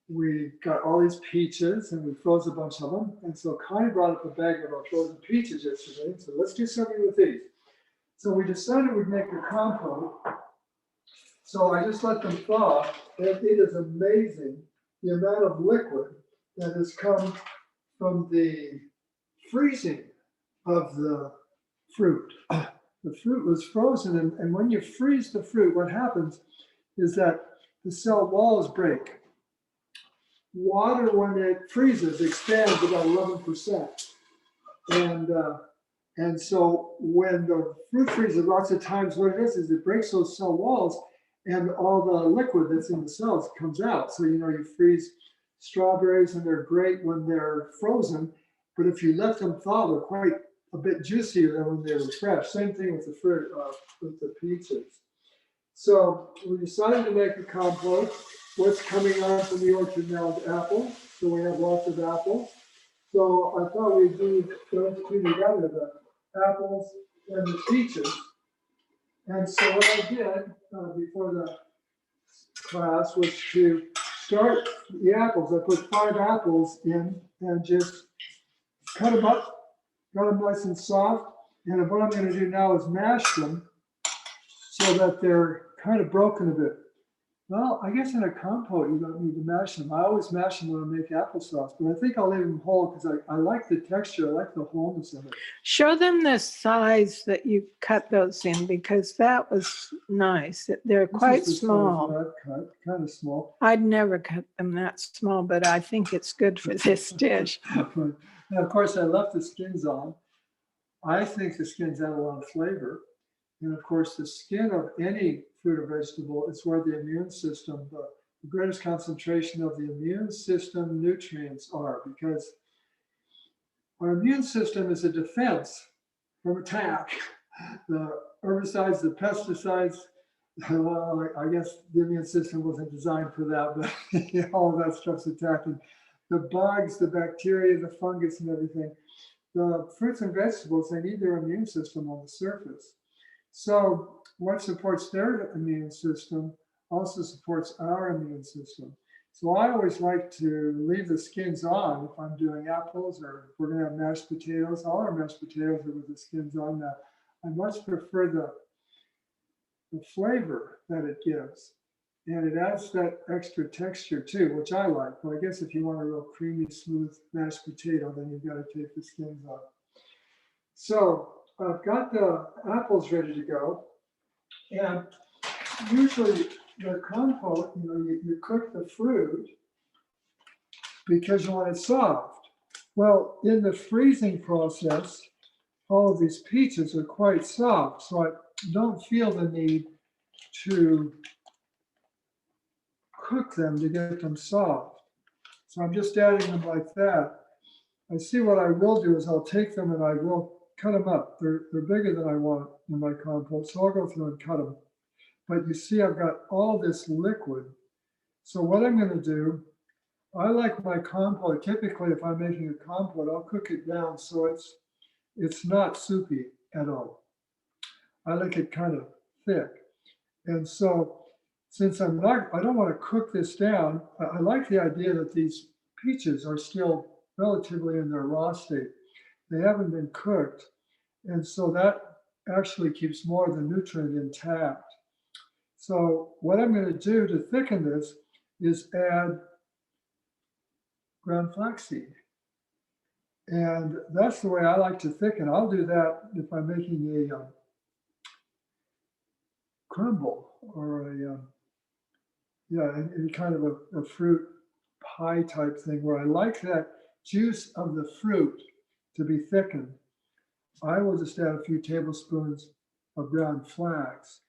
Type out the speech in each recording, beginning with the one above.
we got all these peaches and we froze a bunch of them. And so Connie brought up a bag of our frozen peaches yesterday. So let's do something with these. So we decided we'd make a compote. So I just let them thaw, and it is amazing the amount of liquid that has come from the freezing of the fruit. The fruit was frozen, and when you freeze the fruit, what happens is that the cell walls break. Water, when it freezes, expands about 11%. And so when the fruit freezes, lots of times what it is it breaks those cell walls, and all the liquid that's in the cells comes out. So, you freeze strawberries and they're great when they're frozen, but if you let them thaw, they're quite a bit juicier than when they were fresh. Same thing with the fruit, with the peaches. So we decided to make a compote. What's coming on from the orchard now is apple. So we have lots of apples. So I thought we'd do those two together, the apples and the peaches. And so what I did before the class was to start the apples. I put 5 apples in and just cut them up, got them nice and soft. And what I'm going to do now is mash them so that they're kind of broken a bit. Well, I guess in a compote, you don't need to mash them. I always mash them when I make applesauce, but I think I'll leave them whole because I like the texture. I like the wholeness of it. Show them the size that you cut those in, because that was nice. They're quite small. Cut, kind of small. I'd never cut them that small, but I think it's good for this dish. And of course, I left the skins on. I think the skins add a lot of flavor. And of course, the skin of any fruit or vegetable is where the immune system, the greatest concentration of the immune system nutrients are, because our immune system is a defense from attack. The herbicides, the pesticides, well, I guess the immune system wasn't designed for that, but all of that stuff's attacking. The bugs, the bacteria, the fungus and everything. The fruits and vegetables, they need their immune system on the surface. So what supports their immune system also supports our immune system. So I always like to leave the skins on if I'm doing apples, or if we're going to have mashed potatoes. All our mashed potatoes are with the skins on now. I much prefer the flavor that it gives. And it adds that extra texture too, which I like. But I guess if you want a real creamy, smooth mashed potato, then you've got to take the skins off. So I've got the apples ready to go. And usually the compote, you cook the fruit because you want it soft. Well, in the freezing process, all of these peaches are quite soft, so I don't feel the need to cook them to get them soft. So I'm just adding them like that. I see what I will do is I'll take them and I will cut them up. They're bigger than I want in my compote, so I'll go through and cut them. But you see, I've got all this liquid. So what I'm going to do, I like my compote. Typically, if I'm making a compote, I'll cook it down so it's not soupy at all. I like it kind of thick. And so since I don't want to cook this down, I like the idea that these peaches are still relatively in their raw state. They haven't been cooked. And so that actually keeps more of the nutrient intact. So what I'm going to do to thicken this is add ground flaxseed. And that's the way I like to thicken. I'll do that if I'm making a crumble or any kind of a fruit pie type thing where I like that juice of the fruit to be thickened. I will just add a few tablespoons of ground flax.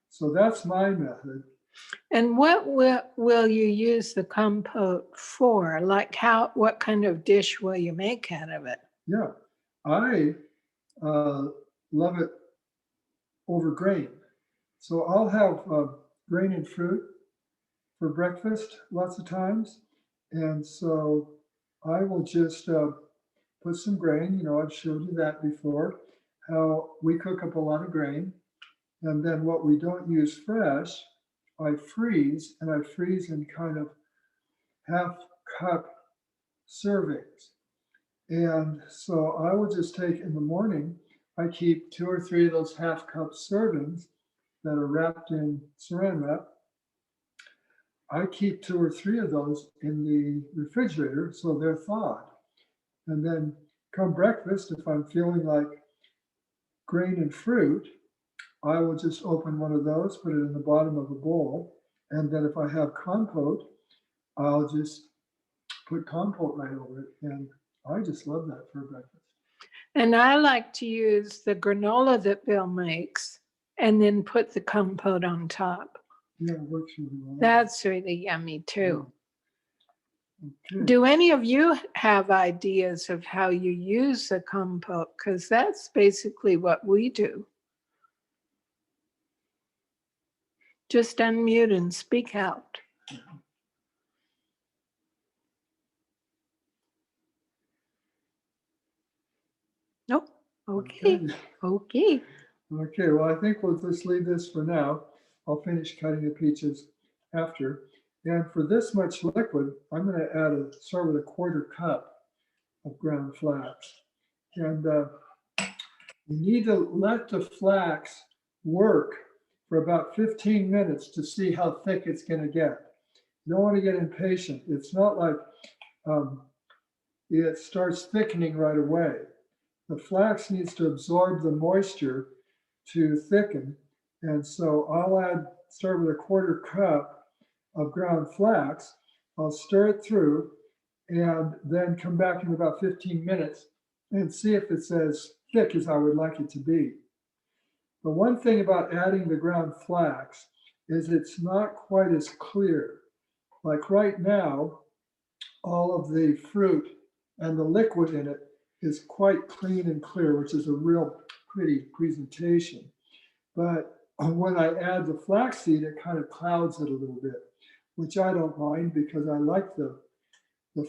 So that's my method. And what will you use the compote for? Like what kind of dish will you make out of it? Yeah, I love it over grain. So I'll have grain and fruit for breakfast lots of times. And so I will just put some grain, I've showed you that before, how we cook up a lot of grain. And then what we don't use fresh, I freeze, and I freeze in kind of half-cup servings. And so I will just take in the morning, I keep 2 or 3 of those half-cup servings that are wrapped in saran wrap. I keep 2 or 3 of those in the refrigerator so they're thawed. And then come breakfast, if I'm feeling like grain and fruit, I will just open one of those, put it in the bottom of a bowl. And then if I have compote, I'll just put compote right over it. And I just love that for breakfast. And I like to use the granola that Bill makes and then put the compote on top. Yeah, it works really well. That's really yummy too. Okay. Do any of you have ideas of how you use the compote? Because that's basically what we do. Just unmute and speak out. Nope. Okay. Okay. Okay, well, I think we'll just leave this for now. I'll finish cutting the peaches after. And for this much liquid, I'm going to add a sort of a 1/4 cup of ground flax. And you need to let the flax work for about 15 minutes to see how thick it's going to get. You don't want to get impatient. It's not like it starts thickening right away. The flax needs to absorb the moisture to thicken. And so I'll start with a 1/4 cup of ground flax. I'll stir it through and then come back in about 15 minutes and see if it's as thick as I would like it to be. The one thing about adding the ground flax is it's not quite as clear. Like right now, all of the fruit and the liquid in it is quite clean and clear, which is a real pretty presentation. But when I add the flaxseed, it kind of clouds it a little bit, which I don't mind because I like the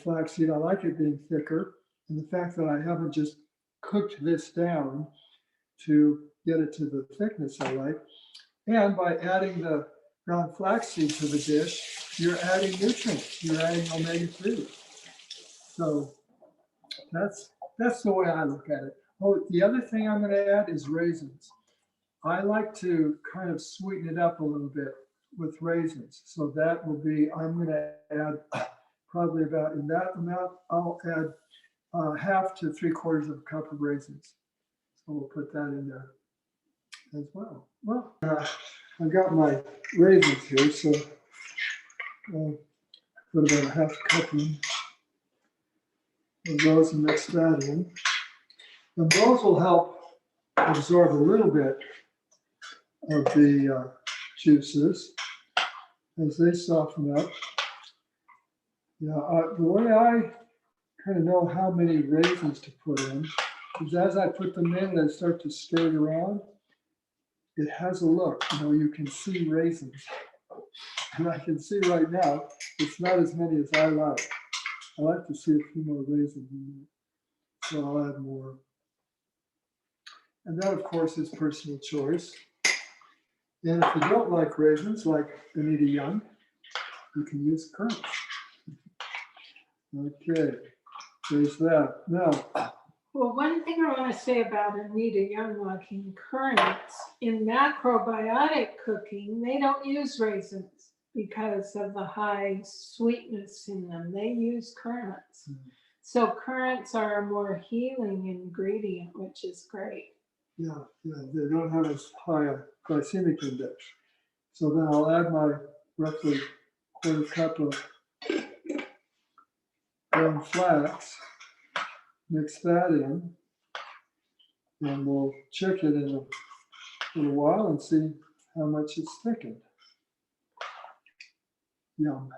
flaxseed. I like it being thicker. And the fact that I haven't just cooked this down to get it to the thickness I like. And by adding the ground flaxseed to the dish, you're adding nutrients. You're adding omega-3. So that's the way I look at it. Oh, the other thing I'm going to add is raisins. I like to kind of sweeten it up a little bit with raisins. So that will be, I'm going to add probably about, in that amount, I'll add 1/2 to 3/4 of a cup of raisins. So we'll put that in there as well. Well, I've got my raisins here, so I'll put about 1/2 cup in of those and mix that in. And those will help absorb a little bit of the juices as they soften up. Yeah, the way I kind of know how many raisins to put in is as I put them in and start to stir it around, it has a look. You know, you can see raisins. And I can see right now, it's not as many as I like. I like to see a few more raisins in there. So I'll add more. And that, of course, is personal choice. And if you don't like raisins, like Anita Young, you can use currants. Okay, there's that. Now, well, one thing I want to say about Anita Young liking currants, in macrobiotic cooking, they don't use raisins because of the high sweetness in them. They use currants. So currants are a more healing ingredient, which is great. Yeah, they don't have as high a glycemic index. So then I'll add my roughly 1/4 cup of ground flax, mix that in, and we'll check it in a little while and see how much it's thickened. Yum.